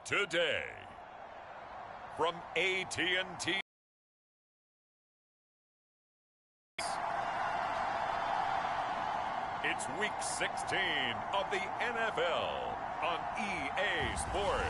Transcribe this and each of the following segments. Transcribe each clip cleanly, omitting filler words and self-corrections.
today. From AT&T. It's week 16 of the NFL on EA Sports.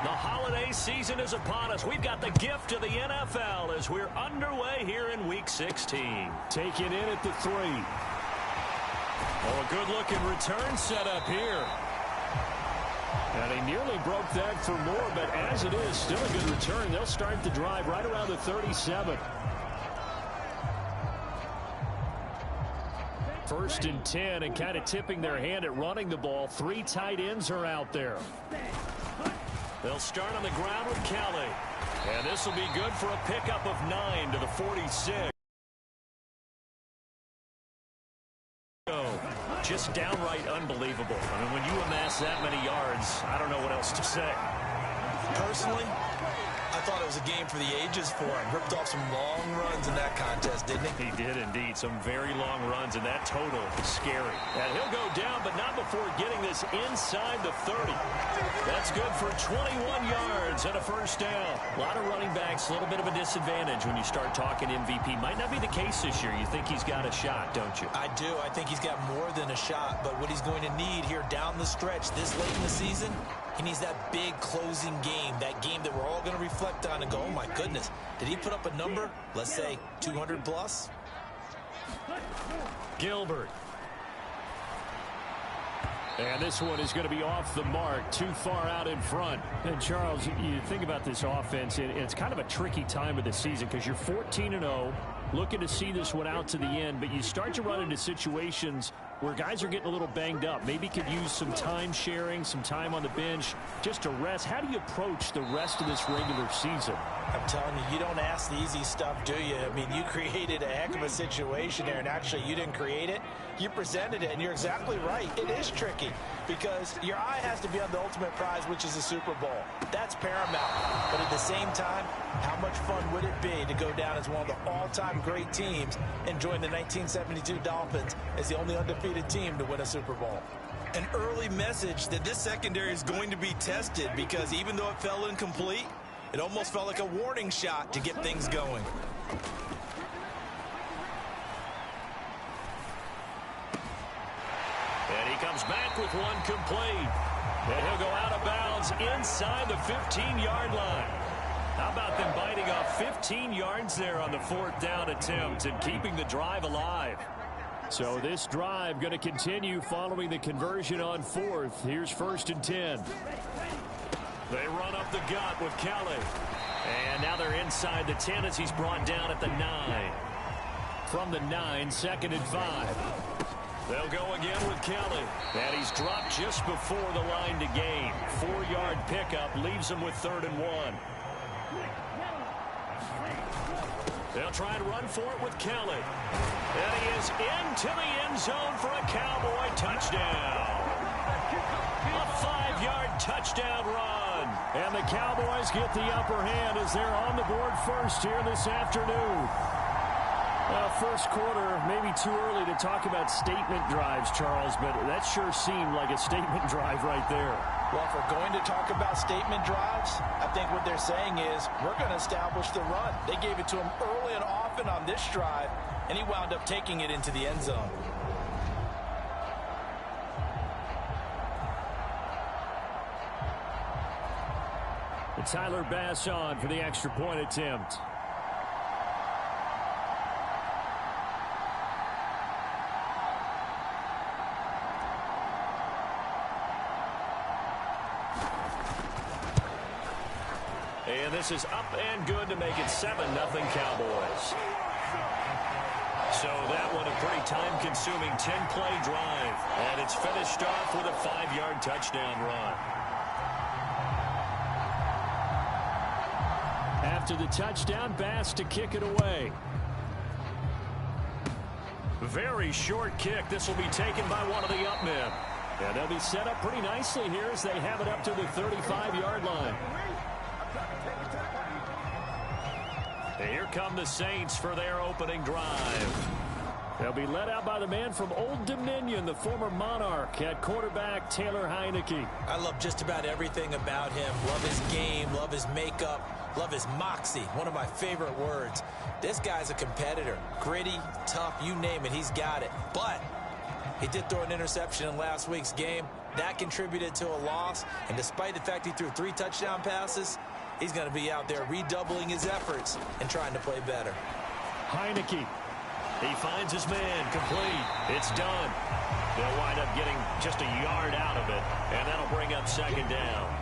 The holiday season is upon us. We've got the gift of the NFL as we're underway here in Week 16. Taken in at the 3. Oh, a good-looking return setup here. And he nearly broke that for more, but as it is, still a good return. They'll start the drive right around the 37. First and 10, and kind of tipping their hand at running the ball. 3 tight ends are out there. They'll start on the ground with Kelly. And this will be good for a pickup of 9 to the 46. Just downright unbelievable. I mean, when you amass that many yards, I don't know what else to say. Personally, I thought it was a game for the ages for him. Ripped off some long runs in that contest, didn't he? He did indeed. Some very long runs, and that total is scary. And he'll go down, but not before getting this inside the 30. That's good for 21 yards and a first down. A lot of running backs, a little bit of a disadvantage when you start talking MVP. Might not be the case this year. You think he's got a shot, don't you? I do. I think he's got more than a shot, but what he's going to need here down the stretch this late in the season, he needs that big closing game, that game that we're all going to reflect on and go, oh my goodness, did he put up a number, let's say 200 plus? Gilbert. And this one is going to be off the mark, too far out in front. And Charles, you think about this offense, and it's kind of a tricky time of the season because you're 14-0, looking to see this one out to the end, but you start to run into situations where guys are getting a little banged up. Maybe could use some time sharing, some time on the bench just to rest. How do you approach the rest of this regular season? I'm telling you, you don't ask the easy stuff, do you? I mean, you created a heck of a situation there, and actually you didn't create it. You presented it, and you're exactly right. It is tricky because your eye has to be on the ultimate prize, which is the Super Bowl. That's paramount. But at the same time, how much fun would it be to go down as one of the all-time great teams and join the 1972 Dolphins as the only undefeated team to win a Super Bowl? An early message that this secondary is going to be tested because even though it fell incomplete, it almost felt like a warning shot to get things going. And he comes back with one complete. And he'll go out of bounds inside the 15-yard line. How about them biting off 15 yards there on the 4th down attempt and keeping the drive alive? So this drive going to continue following the conversion on 4th. Here's 1st and 10. They run up the gut with Kelly. And now they're inside the 10 as he's brought down at the 9. From the 9, 2nd and 5. They'll go again with Kelly. And he's dropped just before the line to gain. 4-yard pickup leaves him with 3rd and 1. They'll try and run for it with Kelly. And he is into the end zone for a Cowboy touchdown. A 5-yard touchdown run. And the Cowboys get the upper hand as they're on the board first here this afternoon. First quarter, maybe too early to talk about statement drives, Charles, but that sure seemed like a statement drive right there. Well, if we're going to talk about statement drives, I think what they're saying is we're going to establish the run. They gave it to him early and often on this drive, and he wound up taking it into the end zone. And Tyler Bass on for the extra point attempt. And this is up and good to make it 7-0 Cowboys. So that one a pretty time-consuming 10-play drive. And it's finished off with a 5-yard touchdown run. After the touchdown, Bass to kick it away. Very short kick. This will be taken by one of the up men. And they'll be set up pretty nicely here as they have it up to the 35-yard line. And here come the Saints for their opening drive. They'll be led out by the man from Old Dominion, the former Monarch, at quarterback Taylor Heineke. I love just about everything about him. Love his game, love his makeup, love his moxie. One of my favorite words. This guy's a competitor. Gritty, tough, you name it, he's got it. But he did throw an interception in last week's game. That contributed to a loss. And despite the fact he threw 3 touchdown passes, he's going to be out there redoubling his efforts and trying to play better. Heineke. He finds his man, complete. It's done. They'll wind up getting just a yard out of it, and that'll bring up second down.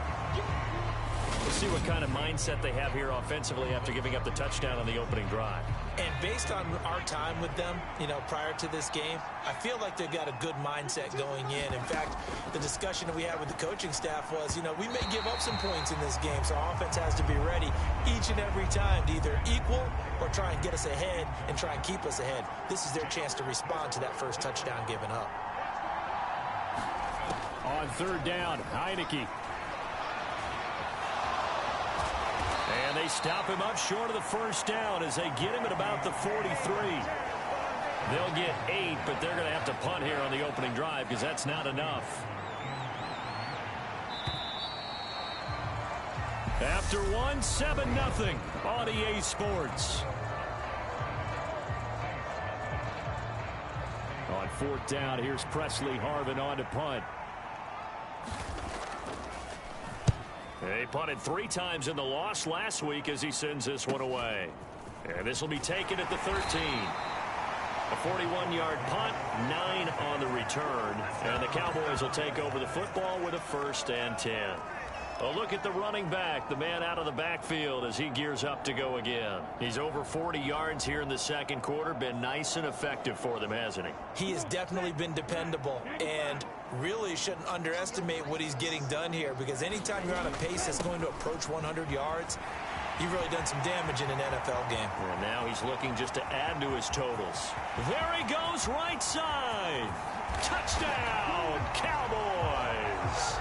We'll see what kind of mindset they have here offensively after giving up the touchdown on the opening drive. And based on our time with them, prior to this game, I feel like they've got a good mindset going in. In fact, the discussion that we had with the coaching staff was, we may give up some points in this game, so our offense has to be ready each and every time to either equal or try and get us ahead and try and keep us ahead. This is their chance to respond to that first touchdown given up. On third down, Heineke. And they stop him up short of the first down as they get him at about the 43. They'll get 8, but they're going to have to punt here on the opening drive because that's not enough. After 1, 7-0 on EA Sports. On fourth down, here's Presley Harvin on to punt. They punted 3 times in the loss last week as he sends this one away. And this will be taken at the 13. A 41-yard punt, 9 on the return. And the Cowboys will take over the football with a 1st and 10. A look at the running back, the man out of the backfield as he gears up to go again. He's over 40 yards here in the second quarter. Been nice and effective for them, hasn't he? He has definitely been dependable and really shouldn't underestimate what he's getting done here, because anytime you're on a pace that's going to approach 100 yards, you've really done some damage in an NFL game. And now he's looking just to add to his totals. There he goes, right side. Touchdown, Cowboys.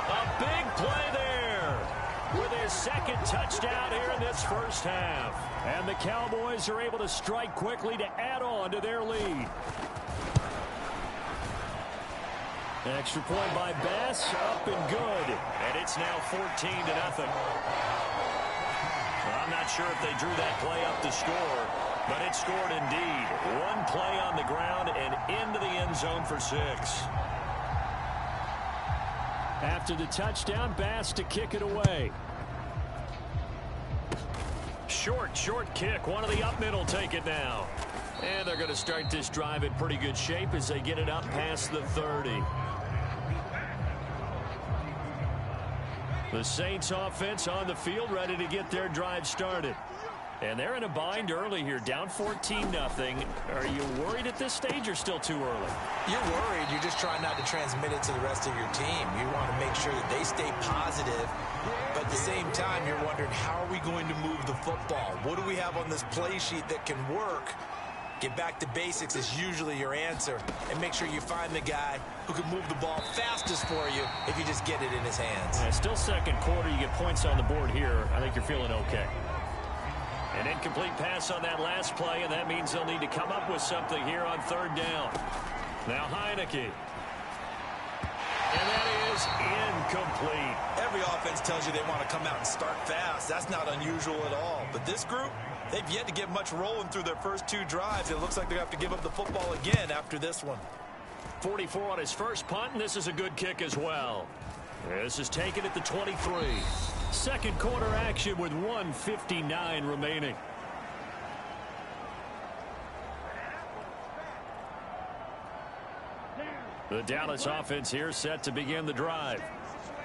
A big play there with his second touchdown here in this first half. And the Cowboys are able to strike quickly to add on to their lead. Extra point by Bass, up and good. And it's now 14-0. I'm not sure if they drew that play up to score, but it scored indeed. 1 play on the ground and into the end zone for 6. After the touchdown, Bass to kick it away. Short kick. One of the up men will take it now. And they're going to start this drive in pretty good shape as they get it up past the 30. The Saints offense on the field ready to get their drive started. And they're in a bind early here, down 14-0. Are you worried at this stage or still too early? You're worried. You're just trying not to transmit it to the rest of your team. You want to make sure that they stay positive. But at the same time, you're wondering, how are we going to move the football? What do we have on this play sheet that can work? Get back to basics is usually your answer. And make sure you find the guy who can move the ball fastest for you if you just get it in his hands. Yeah, still second quarter. You get points on the board here. I think you're feeling okay. An incomplete pass on that last play, and that means they'll need to come up with something here on third down. Now Heineke. And that is incomplete. Every offense tells you they want to come out and start fast. That's not unusual at all. But this group, they've yet to get much rolling through their first 2 drives. It looks like they're going to have to give up the football again after this one. 44 on his first punt, and this is a good kick as well. This is taken at the 23. Second quarter action with 1:59 remaining. The Dallas offense here set to begin the drive.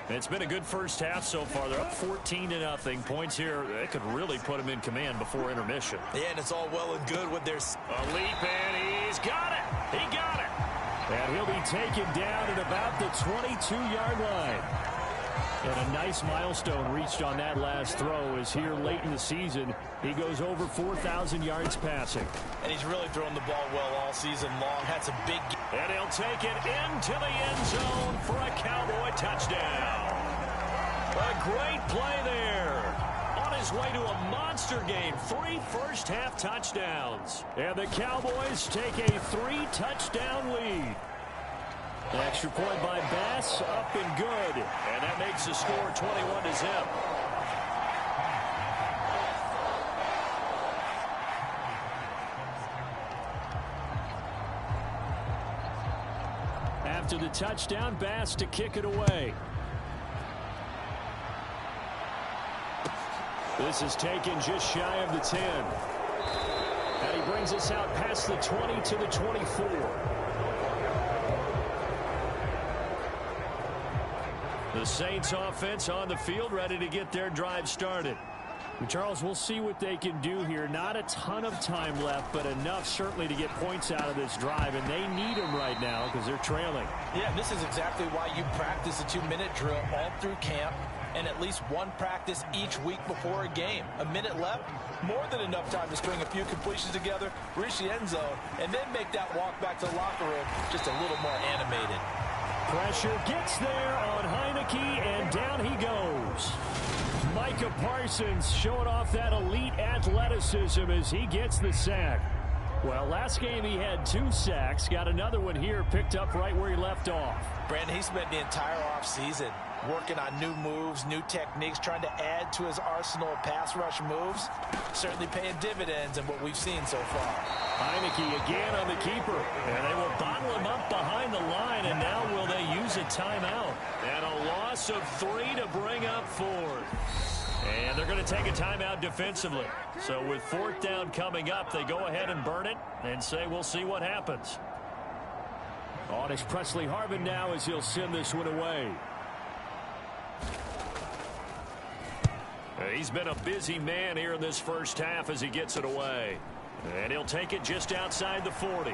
It's been a good first half so far. They're up 14-0. Points here, they could really put them in command before intermission. Yeah, and it's all well and good with their... A leap, and he's got it. He got it. And he'll be taken down at about the 22-yard line. And a nice milestone reached on that last throw as here late in the season, he goes over 4,000 yards passing. And he's really thrown the ball well all season long. Had some big... And he'll take it into the end zone for a Cowboy touchdown. A great play there. On his way to a monster game, 3 first-half touchdowns. And the Cowboys take a 3-touchdown lead. An extra point by Bass, up and good. And that makes the score 21-0. After the touchdown, Bass to kick it away. This is taken just shy of the 10. And he brings us out past the 20 to the 24. The Saints offense on the field, ready to get their drive started. And Charles, we'll see what they can do here. Not a ton of time left, but enough certainly to get points out of this drive, and they need them right now because they're trailing. Yeah, and this is exactly why you practice a 2-minute drill all through camp and at least one practice each week before a game. A minute left, more than enough time to string a few completions together, reach the end zone, and then make that walk back to the locker room just a little more animated. Pressure gets there on Heineke, and down he goes. Micah Parsons showing off that elite athleticism as he gets the sack. Well, last game he had 2 sacks. Got another one here, picked up right where he left off. Brandon, he spent the entire offseason working on new moves, new techniques, trying to add to his arsenal of pass rush moves. Certainly paying dividends in what we've seen so far. Heineke again on the keeper. And they will bottle him up behind the line, and now will they use a timeout? And a loss of 3 to bring up 4. And they're going to take a timeout defensively. So with 4th down coming up, they go ahead and burn it and say we'll see what happens. On is Presley Harvin now as he'll send this one away. He's been a busy man here in this first half as he gets it away. And he'll take it just outside the 40.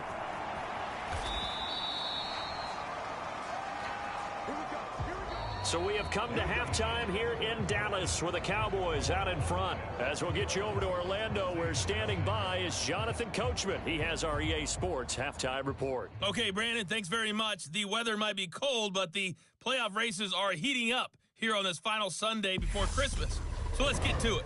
So we have come to halftime here in Dallas with the Cowboys out in front. As we'll get you over to Orlando, where standing by is Jonathan Coachman. He has our EA Sports halftime report. Okay, Brandon, thanks very much. The weather might be cold, but the playoff races are heating up here on this final Sunday before Christmas. So let's get to it.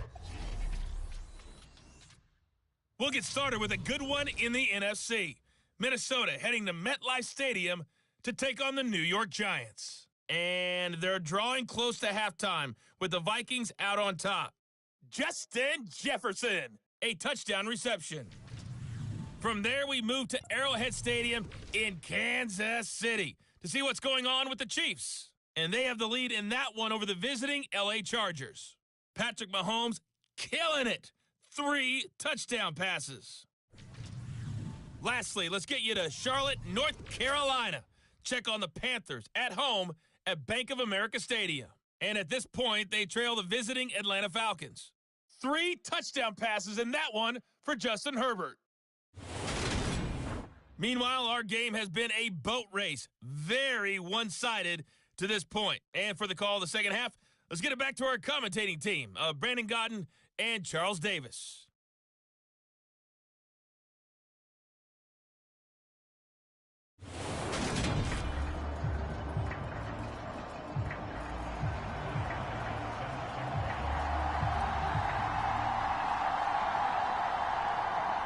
We'll get started with a good one in the NFC. Minnesota heading to MetLife Stadium to take on the New York Giants. And they're drawing close to halftime with the Vikings out on top. Justin Jefferson, a touchdown reception. From there, we move to Arrowhead Stadium in Kansas City to see what's going on with the Chiefs. And they have the lead in that one over the visiting LA Chargers. Patrick Mahomes killing it. 3 touchdown passes. Lastly, let's get you to Charlotte, North Carolina. Check on the Panthers at home at Bank of America Stadium. And at this point, they trail the visiting Atlanta Falcons. 3 touchdown passes in that one for Justin Herbert. Meanwhile, our game has been a boat race. Very one-sided to this point. And for the call of the second half, let's get it back to our commentating team of Brandon Godden and Charles Davis.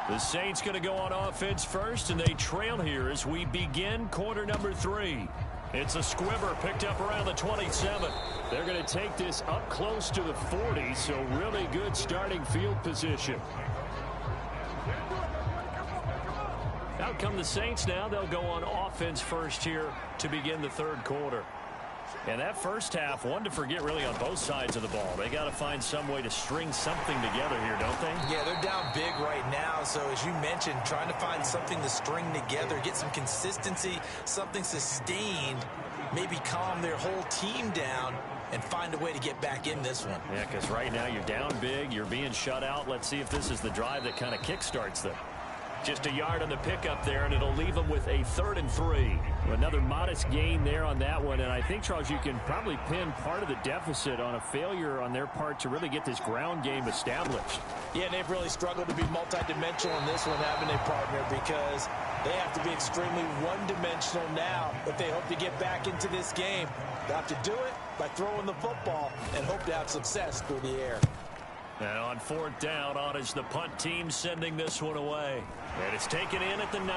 The Saints going to go on offense first, and they trail here as we begin quarter number 3. It's a squibber picked up around the 27. They're going to take this up close to the 40, so really good starting field position. Out come the Saints now. They'll go on offense first here to begin the third quarter. And that first half, one to forget really on both sides of the ball. They got to find some way to string something together here, don't they? Yeah, they're down big right now. So as you mentioned, trying to find something to string together, get some consistency, something sustained, maybe calm their whole team down and find a way to get back in this one. Yeah, because right now you're down big, you're being shut out. Let's see if this is the drive that kind of kickstarts them. Just a yard on the pickup there, and it'll leave them with a 3rd and 3. Another modest gain there on that one, and I think, Charles, you can probably pin part of the deficit on a failure on their part to really get this ground game established. Yeah, and they've really struggled to be multidimensional in this one, haven't they, partner, because they have to be extremely one-dimensional now if they hope to get back into this game. They have to do it by throwing the football and hope to have success through the air. And on 4th down, on is the punt team sending this one away. And it's taken in at the 9.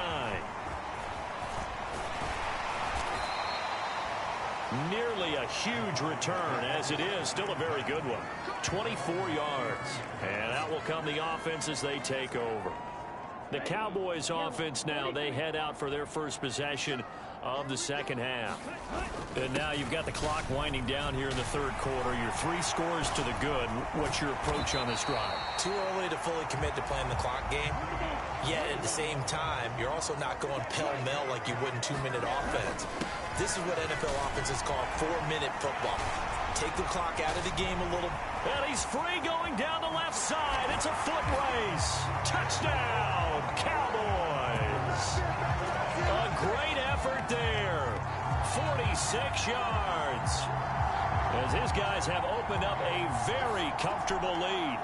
Nearly a huge return, as it is still a very good one. 24 yards. And out will come the offense as they take over. The Cowboys offense now, they head out for their first possession of the second half. And now you've got the clock winding down here in the 3rd quarter. You're 3 scores to the good. What's your approach on this drive? Too early to fully commit to playing the clock game. Yet at the same time, you're also not going pell-mell like you would in 2-minute offense. This is what NFL offenses call 4-minute football. Take the clock out of the game a little. And he's free going down the left side. It's a foot race. Touchdown, Cowboys. A great effort there. 46 yards. As his guys have opened up a very comfortable lead.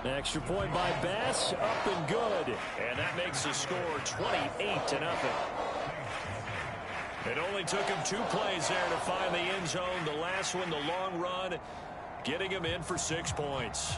Extra point by Bass, up and good. And that makes the score 28-0. It only took him 2 plays there to find the end zone. The last one, the long run, getting him in for 6 points.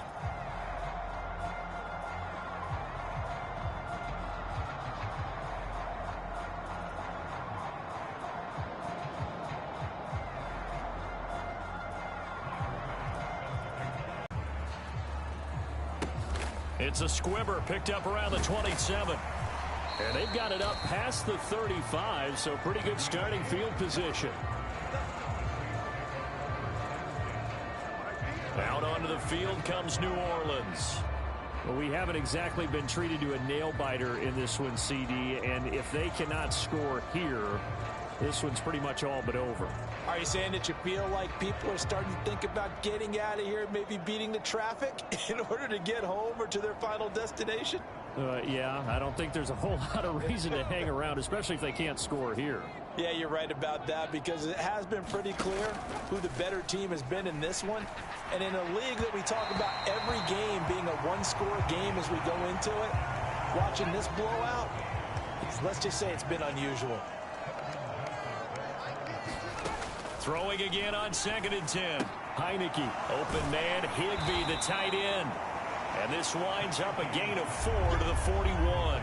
It's a squibber picked up around the 27. And they've got it up past the 35, so pretty good starting field position. Out onto the field comes New Orleans. Well, we haven't exactly been treated to a nail-biter in this one, CD, and if they cannot score here, this one's pretty much all but over. Are you saying that you feel like people are starting to think about getting out of here, maybe beating the traffic in order to get home or to their final destination? Yeah, I don't think there's a whole lot of reason to hang around, especially if they can't score here. Yeah, you're right about that, because it has been pretty clear who the better team has been in this one. And in a league that we talk about every game being a one-score game as we go into it, watching this blowout, let's just say it's been unusual. Throwing again on 2nd and 10. Heineke, open man, Higbee, the tight end. And this winds up a gain of 4 to the 41.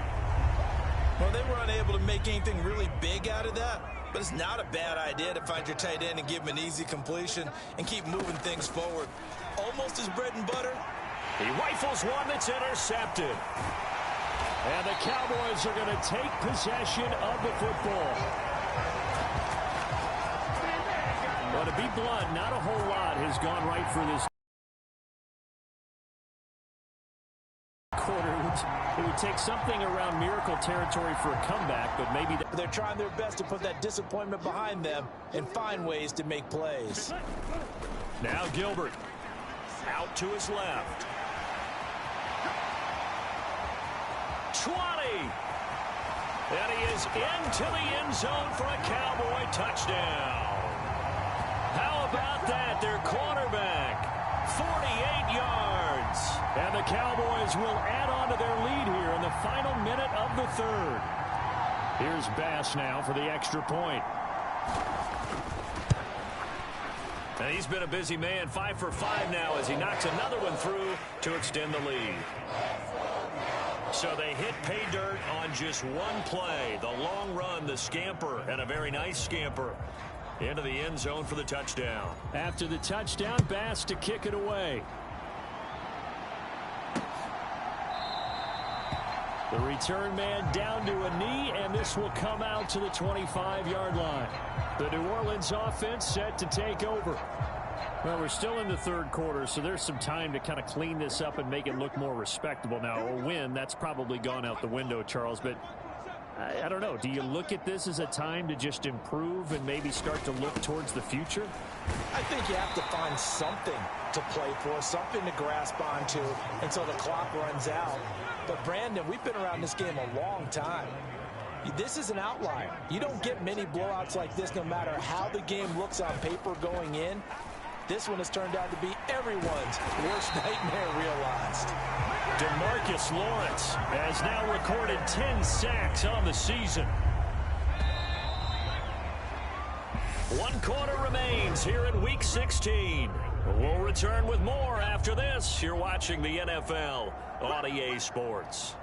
Well, they were unable to make anything really big out of that, but it's not a bad idea to find your tight end and give him an easy completion and keep moving things forward. Almost his bread and butter. He rifles one that's intercepted. And the Cowboys are going to take possession of the football. Well, to be blunt, not a whole lot has gone right for this quarter. It would take something around miracle territory for a comeback, but maybe they're trying their best to put that disappointment behind them and find ways to make plays. Now Gilbert out to his left. 20. And he is into the end zone for a Cowboy touchdown. How about that? Their quarterback, 48 yards. And the Cowboys will add on to their lead here in the final minute of the 3rd. Here's Bass now for the extra point. And he's been a busy man, 5 for 5 now as he knocks another one through to extend the lead. So they hit pay dirt on just one play. The long run, the scamper, and a very nice scamper into the end zone for the touchdown. After the touchdown, Bass to kick it away. The return man down to a knee, and this will come out to the 25-yard line. The New Orleans offense set to take over. Well, we're still in the 3rd quarter, so there's some time to kind of clean this up and make it look more respectable. Now, a win, that's probably gone out the window, Charles, but I don't know. Do you look at this as a time to just improve and maybe start to look towards the future? I think you have to find something to play for, something to grasp onto until the clock runs out. But, Brandon, we've been around this game a long time. This is an outlier. You don't get many blowouts like this no matter how the game looks on paper going in. This one has turned out to be everyone's worst nightmare realized. DeMarcus Lawrence has now recorded 10 sacks on the season. 1 quarter remains here in Week 16. We'll return with more after this. You're watching the NFL on EA Sports.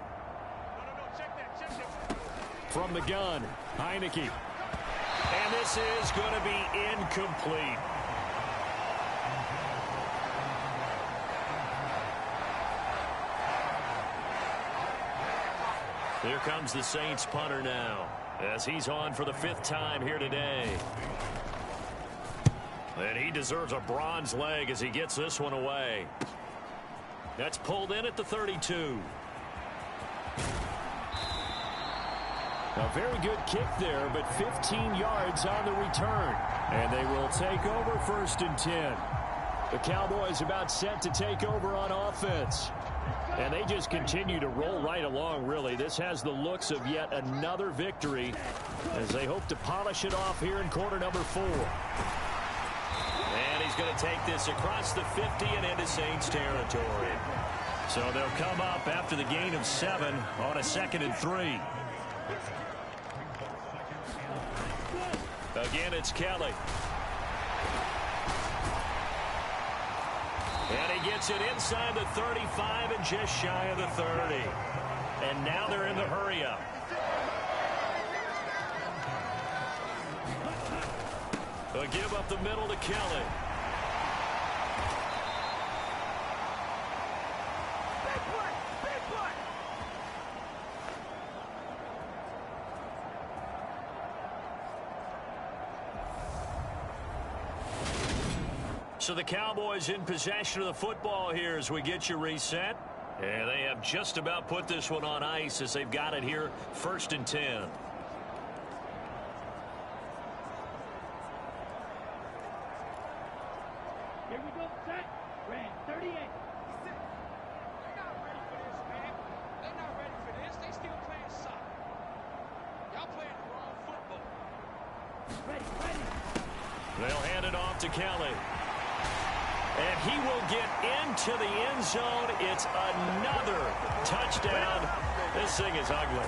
From the gun, Heineke. And this is going to be incomplete. Here comes the Saints punter now, as he's on for the 5th time here today. And he deserves a bronze leg as he gets this one away. That's pulled in at the 32. A very good kick there, but 15 yards on the return. And they will take over 1st and 10. The Cowboys about set to take over on offense. And they just continue to roll right along, really. This has the looks of yet another victory as they hope to polish it off here in quarter number 4. And he's going to take this across the 50 and into Saints territory. So they'll come up after the gain of 7 on a 2nd and 3. Again, it's Kelly. And he gets it inside the 35 and just shy of the 30. And now they're in the hurry-up. A give up the middle to Kelly. So the Cowboys in possession of the football here as we get you reset. And they have just about put this one on ice as they've got it here 1st and 10. Here we go, set. Red 38. They're not ready for this, man. They're not ready for this. They still playing soccer. Y'all playing the wrong football. Ready. They'll hand it off to Kelly. And he will get into the end zone. It's another touchdown. This thing is ugly.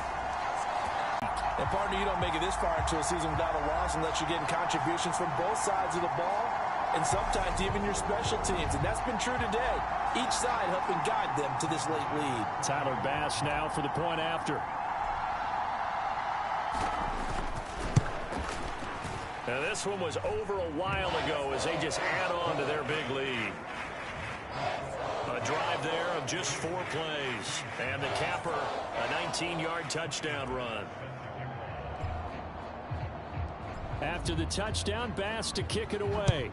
And, partner, you don't make it this far into a season without a loss unless you're getting contributions from both sides of the ball and sometimes even your special teams. And that's been true today. Each side helping guide them to this late lead. Tyler Bass now for the point after. Now, this one was over a while ago as they just add on to their big lead. A drive there of just 4 plays. And the capper, a 19-yard touchdown run. After the touchdown, Bass to kick it away.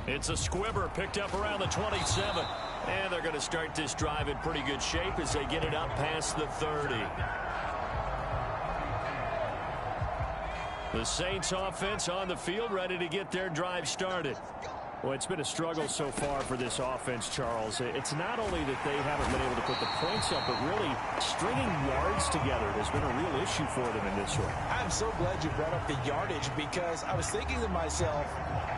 It's a squibber picked up around the 27. And they're going to start this drive in pretty good shape as they get it up past the 30. The Saints offense on the field ready to get their drive started. Well, it's been a struggle so far for this offense, Charles. It's not only that they haven't been able to put the points up, but really stringing yards together has been a real issue for them in this one. I'm so glad you brought up the yardage because I was thinking to myself,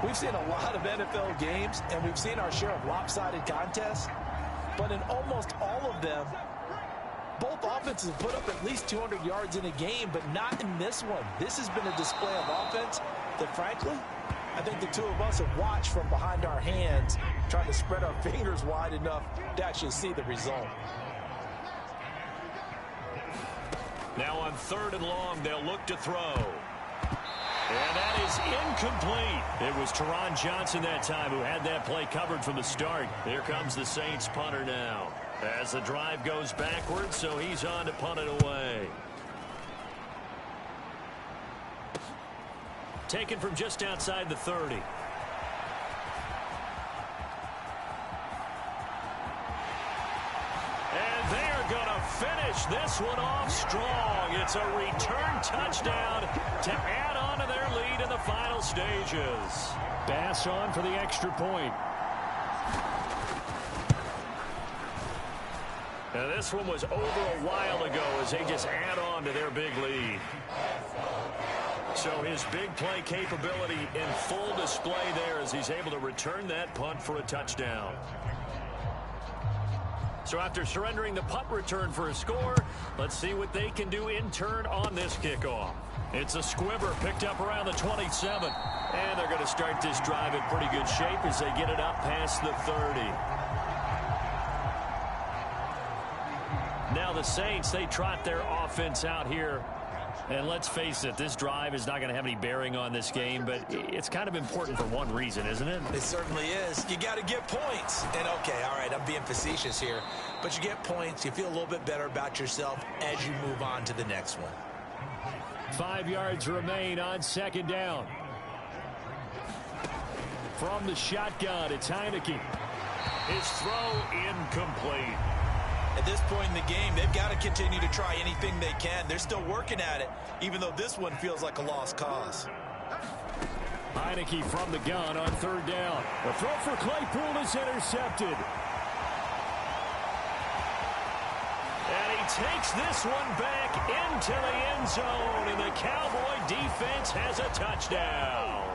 we've seen a lot of NFL games and we've seen our share of lopsided contests, but in almost all of them, both offenses put up at least 200 yards in a game, but not in this one. This has been a display of offense that, frankly, I think the two of us have watched from behind our hands, trying to spread our fingers wide enough to actually see the result. Now on 3rd and long, they'll look to throw. And that is incomplete. It was Teron Johnson that time who had that play covered from the start. Here comes the Saints punter now. As the drive goes backwards, so he's on to punt it away. Taken from just outside the 30. And they are going to finish finish this one off strong. It's a return touchdown to add on to their lead in the final stages. Bass on for the extra point. Now this one was over a while ago as they just add on to their big lead. So his big play capability in full display there as he's able to return that punt for a touchdown. So after surrendering the punt return for a score, let's see what they can do in turn on this kickoff. It's a squibber picked up around the 27. And they're going to start this drive in pretty good shape as they get it up past the 30. Now the Saints, they trot their offense out here. And let's face it, this drive is not going to have any bearing on this game, but it's kind of important for one reason, isn't it? It certainly is. You got to get points. And, okay, all right, I'm being facetious here. But you get points, you feel a little bit better about yourself as you move on to the next one. 5 yards remain on second down. From the shotgun, it's Heineke. His throw incomplete. At this point in the game, they've got to continue to try anything they can. They're still working at it, even though this one feels like a lost cause. Heineke from the gun on third down. The throw for Claypool is intercepted. And he takes this one back into the end zone, and the Cowboy defense has a touchdown.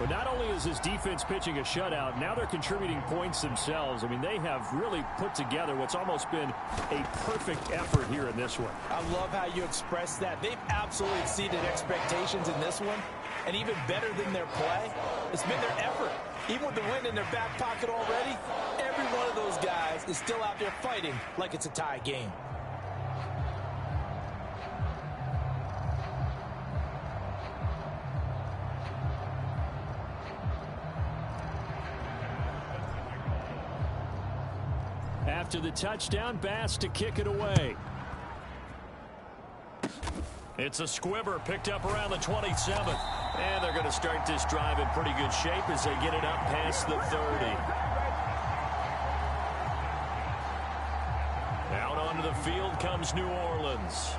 But not only is this defense pitching a shutout, now they're contributing points themselves. I mean, they have really put together what's almost been a perfect effort here in this one. I love how you express that. They've absolutely exceeded expectations in this one. And even better than their play, it's been their effort. Even with the win in their back pocket already, every one of those guys is still out there fighting like it's a tie game. After the touchdown, Bass to kick it away. It's a squibber picked up around the 27th. And they're going to start this drive in pretty good shape as they get it up past the 30. Out onto the field comes New Orleans.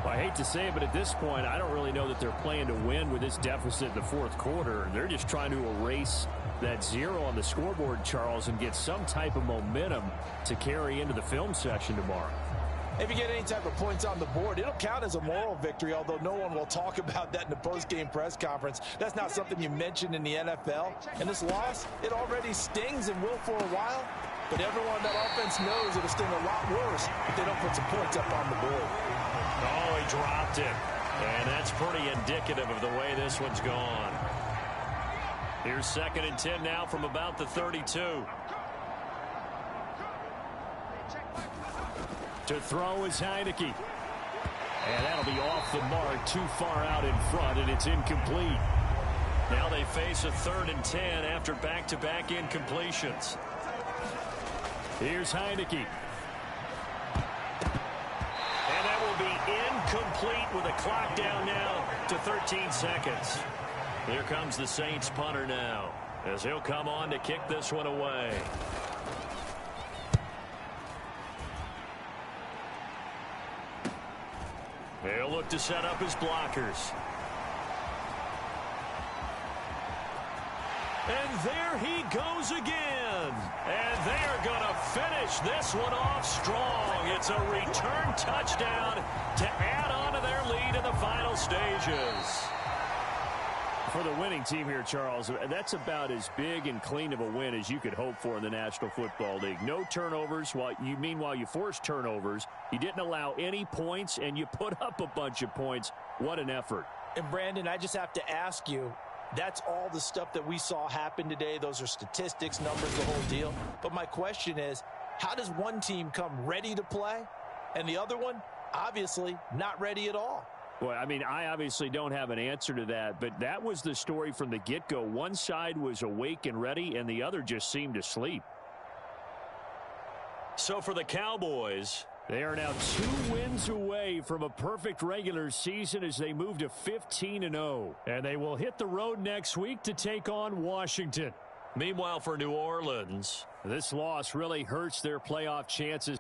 Well, I hate to say it, but at this point, I don't really know that they're playing to win with this deficit in the fourth quarter. They're just trying to erase that zero on the scoreboard, Charles, and get some type of momentum to carry into the film session tomorrow. If you get any type of points on the board, it'll count as a moral victory, although no one will talk about that in the post-game press conference. That's not something you mentioned in the NFL. And this loss, it already stings and will for a while. But everyone on that offense knows it'll sting a lot worse if they don't put some points up on the board. Oh, he dropped it. And that's pretty indicative of the way this one's gone. Here's 2nd and 10 now from about the 32. To throw is Heineke. And that'll be off the mark, too far out in front, and it's incomplete. Now they face a 3rd and 10 after back-to-back incompletions. Here's Heineke. And that will be incomplete with a clock down now to 13 seconds. Here comes the Saints punter now as he'll come on to kick this one away. He'll look to set up his blockers. And there he goes again. And they are going to finish this one off strong. It's a return touchdown to add on to their lead in the final stages. For the winning team here, Charles, that's about as big and clean of a win as you could hope for in the National Football League. No turnovers. Meanwhile, you forced turnovers. You didn't allow any points, and you put up a bunch of points. What an effort. And, Brandon, I just have to ask you, that's all the stuff that we saw happen today. Those are statistics, numbers, the whole deal. But my question is, how does one team come ready to play, and the other one, obviously, not ready at all? Well, I mean, I obviously don't have an answer to that, but that was the story from the get-go. One side was awake and ready, and the other just seemed asleep. So for the Cowboys, they are now 2 wins away from a perfect regular season as they move to 15-0. And they will hit the road next week to take on Washington. Meanwhile, for New Orleans, this loss really hurts their playoff chances.